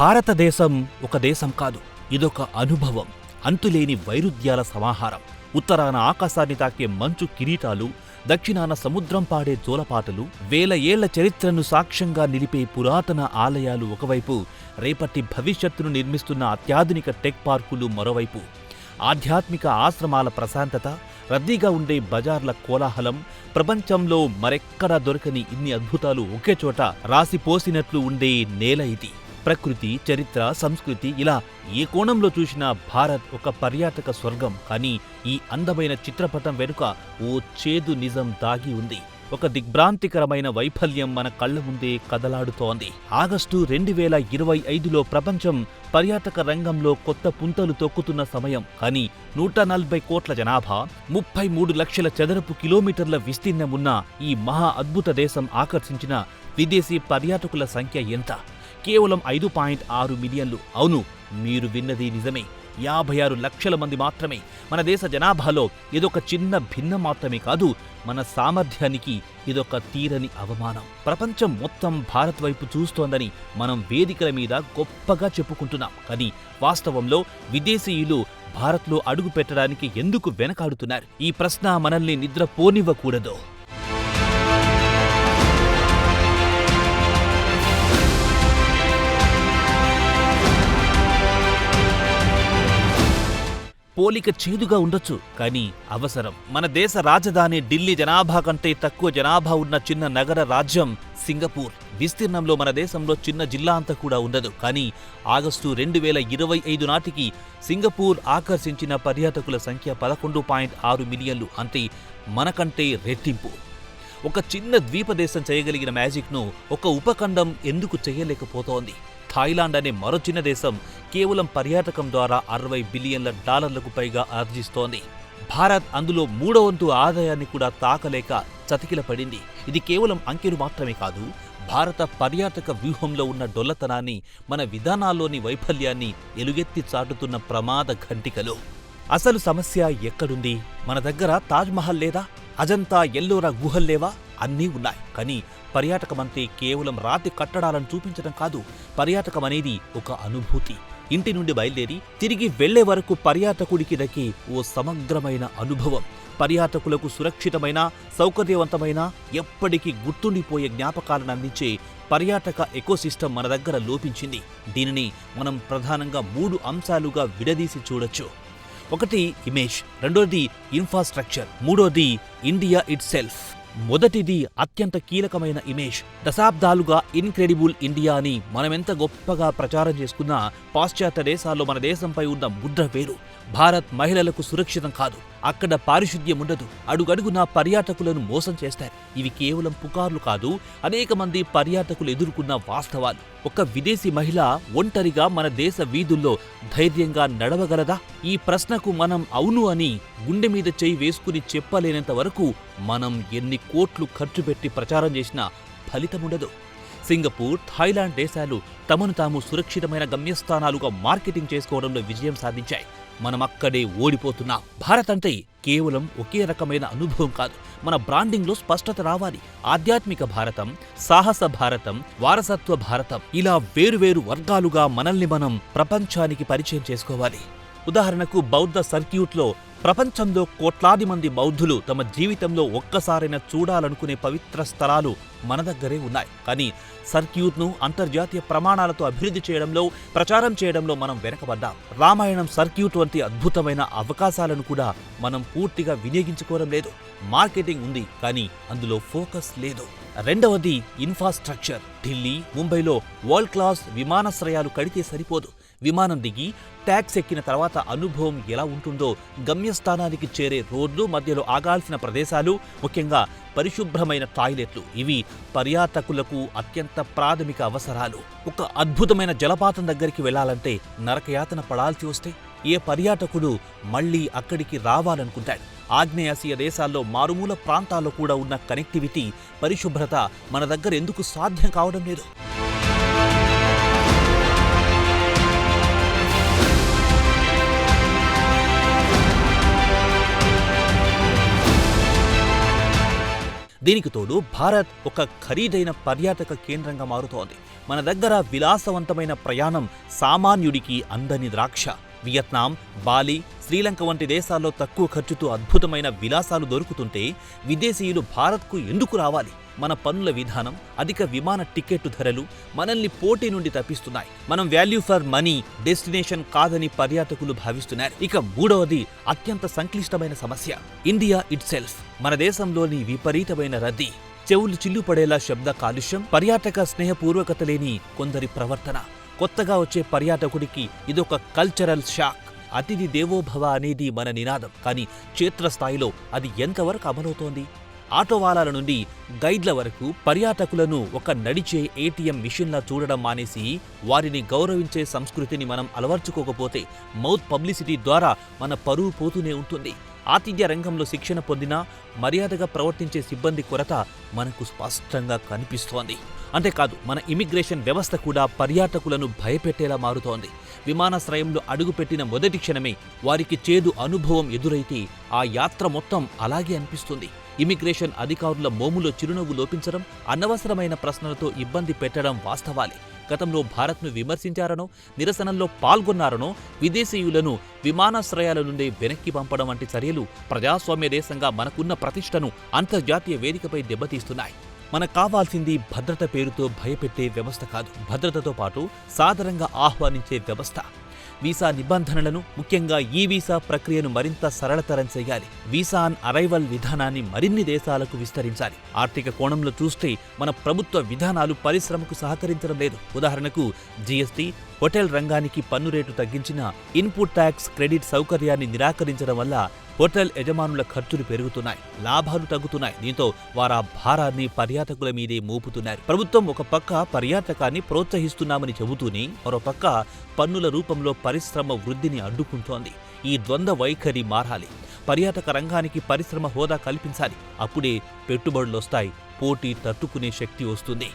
భారతదేశం ఒక దేశం కాదు, ఇదొక అనుభవం. అంతులేని వైరుధ్యాల సమాహారం. ఉత్తరాన ఆకాశాన్ని తాకే మంచు కిరీటాలు, దక్షిణాన సముద్రం పాడే జోలపాటలు, వేల ఏళ్ల చరిత్రను సాక్ష్యంగా నిలిపే పురాతన ఆలయాలు ఒకవైపు, రేపటి భవిష్యత్తును నిర్మిస్తున్న అత్యాధునిక టెక్ పార్కులు మరోవైపు, ఆధ్యాత్మిక ఆశ్రమాల ప్రశాంతత, రద్దీగా ఉండే బజార్ల కోలాహలం, ప్రపంచంలో మరెక్కడా దొరకని ఇన్ని అద్భుతాలు ఒకే చోట రాసిపోసినట్లు ఉండే నేల ఇది. ప్రకృతి, చరిత్ర, సంస్కృతి ఇలా ఏ కోణంలో చూసినా భారత్ ఒక పర్యాటక స్వర్గం. కానీ ఈ అందమైన చిత్రపటం వెనుక ఓ చేదు నిజం దాగి ఉంది. ఒక దిగ్భ్రాంతికరమైన వైఫల్యం మన కళ్ల ముందే కదలాడుతోంది. ఆగస్టు 2025లో ప్రపంచం పర్యాటక రంగంలో కొత్త పుంతలు తొక్కుతున్న సమయం. కానీ 140 కోట్ల జనాభా, 33 లక్షల చదరపు కిలోమీటర్ల విస్తీర్ణం ఉన్న ఈ మహా అద్భుత దేశం ఆకర్షించిన విదేశీ పర్యాటకుల సంఖ్య ఎంత? కేవలం 5.6 మిలియన్లు. అవును, మీరు విన్నది నిజమే. 56 లక్షల మంది మాత్రమే. మన దేశ జనాభాలో ఇదొక చిన్న భిన్నం మాత్రమే కాదు, మన సామర్థ్యానికి ఇదొక తీరని అవమానం. ప్రపంచం మొత్తం భారత్ వైపు చూస్తోందని మనం వేదికల మీద గొప్పగా చెప్పుకుంటున్నాం. కానీ వాస్తవంలో విదేశీయులు భారత్లో అడుగు పెట్టడానికి ఎందుకు వెనకాడుతున్నారు? ఈ ప్రశ్న మనల్ని నిద్రపోనివ్వకూడదు. పోలిక చేదుగా ఉండొచ్చు, కానీ అవసరం. మన దేశ రాజధాని ఢిల్లీ జనాభా కంటే తక్కువ జనాభా ఉన్న చిన్న నగర రాజ్యం సింగపూర్. విస్తీర్ణంలో మన దేశంలో చిన్న జిల్లా అంతా కూడా ఉండదు. కానీ ఆగస్టు 2025 నాటికి సింగపూర్ ఆకర్షించిన పర్యాటకుల సంఖ్య 11.6 మిలియన్లు. అంటే మనకంటే రెట్టింపు. ఒక చిన్న ద్వీపదేశం చేయగలిగిన మ్యాజిక్ను ఒక ఉపఖండం ఎందుకు చేయలేకపోతోంది? థాయిలాండ్ అనే మరో చిన్న దేశం కేవలం పర్యాటకం ద్వారా $60 బిలియన్ల పైగా ఆర్జిస్తోంది. భారత్ అందులో 3వ వంతు ఆదాయాన్ని కూడా తాకలేక చతికిలపడింది. ఇది కేవలం అంకెలు మాత్రమే కాదు, భారత పర్యాటక వ్యూహంలో ఉన్న డొల్లతనాన్ని, మన విధానాల్లోని వైఫల్యాన్ని ఎలుగెత్తి చాటుతున్న ప్రమాద ఘంటికలు. అసలు సమస్య ఎక్కడుంది? మన దగ్గర తాజ్మహల్ లేదా? అజంతా, ఎల్లోరా గుహల్లేవా? అన్నీ ఉన్నాయి. కానీ పర్యాటకమంటే కేవలం రాతి కట్టడాలను చూపించడం కాదు. పర్యాటకం అనేది ఒక అనుభూతి. ఇంటి నుండి బయలుదేరి తిరిగి వెళ్లే వరకు పర్యాటకుడికి దక్కే ఓ సమగ్రమైన అనుభవం. పర్యాటకులకు సురక్షితమైన, సౌకర్యవంతమైన, ఎప్పటికీ గుర్తుండిపోయే జ్ఞాపకాలను అందించే పర్యాటక ఎకోసిస్టమ్ మన దగ్గర లోపించింది. దీనిని మనం ప్రధానంగా 3 అంశాలుగా విడదీసి చూడొచ్చు. ఒకటి ఇమేజ్, రెండోది ఇన్ఫ్రాస్ట్రక్చర్, మూడోది ఇండియా ఇట్ సెల్ఫ్. మొదటిది అత్యంత కీలకమైన ఇమేజ్. దశాబ్దాలుగా ఇన్క్రెడిబుల్ ఇండియా అని మనమెంత గొప్పగా ప్రచారం చేసుకున్నా పాశ్చాత్య దేశాల్లో మన దేశంపై ఉన్న ముద్ర వేరు. భారత్ మహిళలకు సురక్షితం కాదు, అక్కడ పారిశుద్ధ్యం ఉండదు, అడుగడుగునా పర్యాటకులను మోసం చేస్తారు. ఇవి కేవలం పుకార్లు కాదు, అనేక మంది పర్యాటకులు ఎదుర్కొన్న వాస్తవాలు. ఒక విదేశీ మహిళ ఒంటరిగా మన దేశ వీధుల్లో ధైర్యంగా నడవగలదా? ఈ ప్రశ్నకు మనం అవును అని గుండె మీద చేయి వేసుకుని చెప్పలేనంత వరకు మనం ఎన్ని కోట్లు ఖర్చు పెట్టి ప్రచారం చేసినా ఫలితముండదు. సింగపూర్, థాయిలాండ్ దేశాలు తమను తాము సురక్షితమైన గమ్యస్థానాలుగా మార్కెటింగ్ చేసుకోవడంలో విజయం సాధించాయి. మనం అక్కడే ఓడిపోతున్నాం. భారత్ అంటే కేవలం ఒకే రకమైన అనుభవం కాదు, మన బ్రాండింగ్లో స్పష్టత రావాలి. ఆధ్యాత్మిక భారతం, సాహస భారతం, వారసత్వ భారతం, ఇలా వేరువేరు వర్గాలుగా మనల్ని మనం ప్రపంచానికి పరిచయం చేసుకోవాలి. ఉదాహరణకు బౌద్ధ సర్క్యూట్లో ప్రపంచంలో కోట్లాది మంది బౌద్ధులు తమ జీవితంలో ఒక్కసారైనా చూడాలనుకునే పవిత్ర స్థలాలు మన దగ్గరే ఉన్నాయి. కానీ సర్క్యూట్ను అంతర్జాతీయ ప్రమాణాలతో అభివృద్ధి చేయడంలో, ప్రచారం చేయడంలో మనం వెనకబడ్డాం. రామాయణం సర్క్యూట్ వంటి అద్భుతమైన అవకాశాలను కూడా మనం పూర్తిగా వినియోగించుకోవడం లేదు. మార్కెటింగ్ ఉంది, కానీ అందులో ఫోకస్ లేదు. రెండవది ఇన్ఫ్రాస్ట్రక్చర్. ఢిల్లీ, ముంబైలో వరల్డ్ క్లాస్ విమానాశ్రయాలు కడితే సరిపోదు. విమానం దిగి ట్యాక్స్ ఎక్కిన తర్వాత అనుభవం ఎలా ఉంటుందో, గమ్యస్థానానికి చేరే రోడ్లు, మధ్యలో ఆగాల్సిన ప్రదేశాలు, ముఖ్యంగా పరిశుభ్రమైన టాయిలెట్లు, ఇవి పర్యాటకులకు అత్యంత ప్రాథమిక అవసరాలు. ఒక అద్భుతమైన జలపాతం దగ్గరికి వెళ్లాలంటే నరకయాతన పడాల్సి వస్తే ఏ పర్యాటకుడు మళ్లీ అక్కడికి రావాలనుకుంటాడు? ఆగ్నేయాసియా దేశాల్లో మారుమూల ప్రాంతాల్లో కూడా ఉన్న కనెక్టివిటీ, పరిశుభ్రత మన దగ్గర ఎందుకు సాధ్యం కావడం లేదు? దీనికి తోడు భారత్ ఒక ఖరీదైన పర్యాటక కేంద్రంగా మారుతోంది. మన దగ్గర విలాసవంతమైన ప్రయాణం సామాన్యుడికి అందని ద్రాక్ష. వియత్నాం, బాలి, శ్రీలంక వంటి దేశాల్లో తక్కువ ఖర్చుతో అద్భుతమైన విలాసాలు దొరుకుతుంటే విదేశీయులు భారత్కు ఎందుకు రావాలి? మన పన్నుల విధానం, అధిక విమాన టికెట్టు ధరలు మనల్ని పోటీ నుండి తప్పిస్తున్నాయి. మనం వాల్యూ ఫర్ మనీ డెస్టినేషన్ కాదని పర్యాటకులు భావిస్తున్నారు. ఇక మూడవది అత్యంత సంక్లిష్టమైన సమస్య, ఇండియా ఇట్సెల్ఫ్. మన దేశంలోని విపరీతమైన రద్దీ, చెవులు చిల్లుపడేలా శబ్ద కాలుష్యం, పర్యాటక స్నేహపూర్వకత లేని కొందరి ప్రవర్తన. కొత్తగా వచ్చే పర్యాటకుడికి ఇదొక కల్చరల్ షాక్. అతిథి దేవోభవ అనేది మన నినాదం, కానీ క్షేత్రస్థాయిలో అది ఎంతవరకు అమలవుతోంది? ఆటోవాలాల నుండి గైడ్ల వరకు పర్యాటకులను ఒక నడిచే ఏటీఎం మిషన్లా చూడడం మానేసి వారిని గౌరవించే సంస్కృతిని మనం అలవర్చుకోకపోతే మౌత్ పబ్లిసిటీ ద్వారా మన పరువు పోతూనే ఉంటుంది. ఆతిథ్య రంగంలో శిక్షణ పొందినా మర్యాదగా ప్రవర్తించే సిబ్బంది కొరత మనకు స్పష్టంగా కనిపిస్తోంది. అంతేకాదు, మన ఇమిగ్రేషన్ వ్యవస్థ కూడా పర్యాటకులను భయపెట్టేలా మారుతోంది. విమానాశ్రయంలో అడుగుపెట్టిన మొదటి క్షణమే వారికి చేదు అనుభవం ఎదురైతే ఆ యాత్ర మొత్తం అలాగే అనిపిస్తుంది. ఇమిగ్రేషన్ అధికారుల మోములో చిరునవ్వు లోపించడం, అనవసరమైన ప్రశ్నలతో ఇబ్బంది పెట్టడం వాస్తవాలే. గతంలో భారత్ను విమర్శించారనో, నిరసనల్లో పాల్గొన్నారనో విదేశీయులను విమానాశ్రయాల నుండి వెనక్కి పంపడం వంటి చర్యలు ప్రజాస్వామ్య దేశంగా మనకున్న ప్రతిష్టను అంతర్జాతీయ వేదికపై దెబ్బతీస్తున్నాయి. మనకు కావాల్సింది భద్రత పేరుతో భయపెట్టే వ్యవస్థ కాదు, భద్రతతో పాటు సాదరంగా ఆహ్వానించే వ్యవస్థ. వీసా నిబంధనలను, ముఖ్యంగా ఈ వీసా ప్రక్రియను మరింత సరళతరం చేయాలి. వీసా ఆన్ అరైవల్ విధానాన్ని మరిన్ని దేశాలకు విస్తరించాలి. ఆర్థిక కోణంలో చూస్తే మన ప్రభుత్వ విధానాలు పరిశ్రమకు సహకరించడం లేదు. ఉదాహరణకు జీఎస్టీ, హోటల్ రంగానికి పన్ను రేటు తగ్గించిన ఇన్పుట్ ట్యాక్స్ క్రెడిట్ సౌకర్యాన్ని నిరాకరించడం వల్ల హోటల్ యజమానుల ఖర్చులు పెరుగుతున్నాయి, లాభాలు తగ్గుతున్నాయి. దీంతో వారా భారాన్ని పర్యాటకుల మీదే మోపుతున్నారు. ప్రభుత్వం ఒక పక్క పర్యాటకాన్ని ప్రోత్సహిస్తున్నామని చెబుతూనే మరోపక్క పన్నుల రూపంలో పరిశ్రమ వృద్ధిని అడ్డుకుంటోంది. ఈ ద్వంద్వ వైఖరి మారాలి. పర్యాటక రంగానికి పరిశ్రమ హోదా కల్పించాలి. అప్పుడే పెట్టుబడులొస్తాయి, పోటీ తట్టుకునే శక్తి వస్తుంది.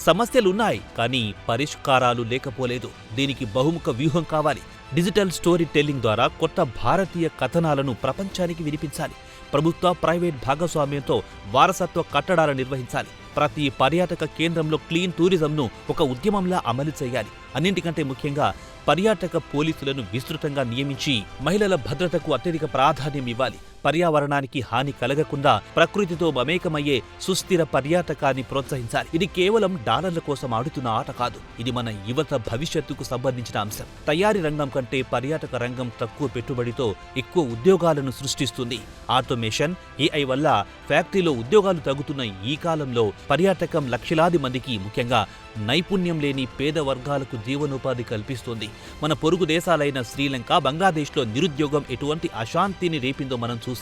సమస్యలున్నాయి, కానీ పరిష్కారాలు లేకపోలేదు. దీనికి బహుముఖ వ్యూహం కావాలి. డిజిటల్ స్టోరీ టెల్లింగ్ ద్వారా కొత్త భారతీయ కథనాలను ప్రపంచానికి వినిపించాలి. ప్రభుత్వ, ప్రైవేట్ భాగస్వామ్యంతో వారసత్వ కట్టడాలు నిర్వహించాలి. ప్రతి పర్యాటక కేంద్రంలో క్లీన్ టూరిజంను ఒక ఉద్యమంలా అమలు చేయాలి. అన్నింటికంటే ముఖ్యంగా పర్యాటక పోలీసులను విస్తృతంగా నియమించి మహిళల భద్రతకు అత్యధిక ప్రాధాన్యం ఇవ్వాలి. పర్యావరణానికి హాని కలగకుండా ప్రకృతితో మమేకమయ్యే సుస్థిర పర్యాటకాన్ని ప్రోత్సహించాలి. ఇది కేవలం డాలర్ల కోసం ఆడుతున్న ఆట కాదు, ఇది మన యువత భవిష్యత్తుకు సంబంధించిన అంశం. తయారీ రంగం కంటే పర్యాటక రంగం తక్కువ పెట్టుబడితో ఎక్కువ ఉద్యోగాలను సృష్టిస్తుంది. ఆటోమేషన్, ఏఐ వల్ల ఫ్యాక్టరీలో ఉద్యోగాలు తగ్గుతున్న ఈ కాలంలో పర్యాటకం లక్షలాది మందికి, ముఖ్యంగా నైపుణ్యం లేని పేద వర్గాలకు జీవనోపాధి కల్పిస్తుంది. మన పొరుగు దేశాలైన శ్రీలంక, బంగ్లాదేశ్లో నిరుద్యోగం ఎటువంటి అశాంతిని రేపిందో మనం చూశాం.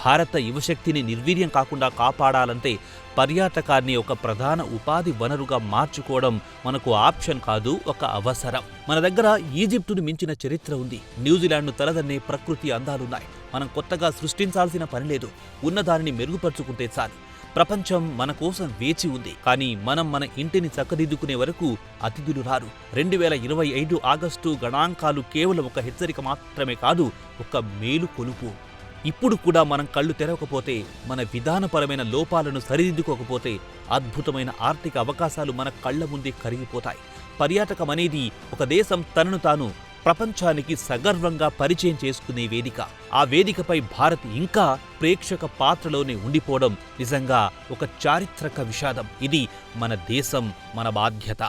భారత యువశక్తిని నిర్వీర్యం కాకుండా కాపాడాలంటే పర్యాటకాన్ని ఒక ప్రధాన ఉపాధి వనరుగా మార్చుకోవడం మనకు ఆప్షన్ కాదు, ఒక అవసరం. మన దగ్గర ఈజిప్టును మించిన చరిత్ర ఉంది. న్యూజిలాండ్ను తలదన్నే ప్రకృతి అందాలున్నాయి. మనం కొత్తగా సృష్టించాల్సిన పనిలేదు, ఉన్నదానిని మెరుగుపరుచుకుంటే చాలు. ప్రపంచం మన కోసం వేచి ఉంది, కానీ మనం మన ఇంటిని చక్కదిద్దుకునే వరకు అతిథులు రారు. 2025 ఆగస్టు గణాంకాలు కేవలం ఒక హెచ్చరిక మాత్రమే కాదు, ఒక మేలు కొలుపు. ఇప్పుడు కూడా మనం కళ్ళు తెరవకపోతే, మన విధానపరమైన లోపాలను సరిదిద్దుకోకపోతే అద్భుతమైన ఆర్థిక అవకాశాలు మన కళ్ల ముందే కరిగిపోతాయి. పర్యాటకం అనేది ఒక దేశం తనను తాను ప్రపంచానికి సగర్వంగా పరిచయం చేసుకునే వేదిక. ఆ వేదికపై భారత్ ఇంకా ప్రేక్షక పాత్రలోనే ఉండిపోవడం నిజంగా ఒక చారిత్రక విషాదం. ఇది మన దేశం, మన బాధ్యత.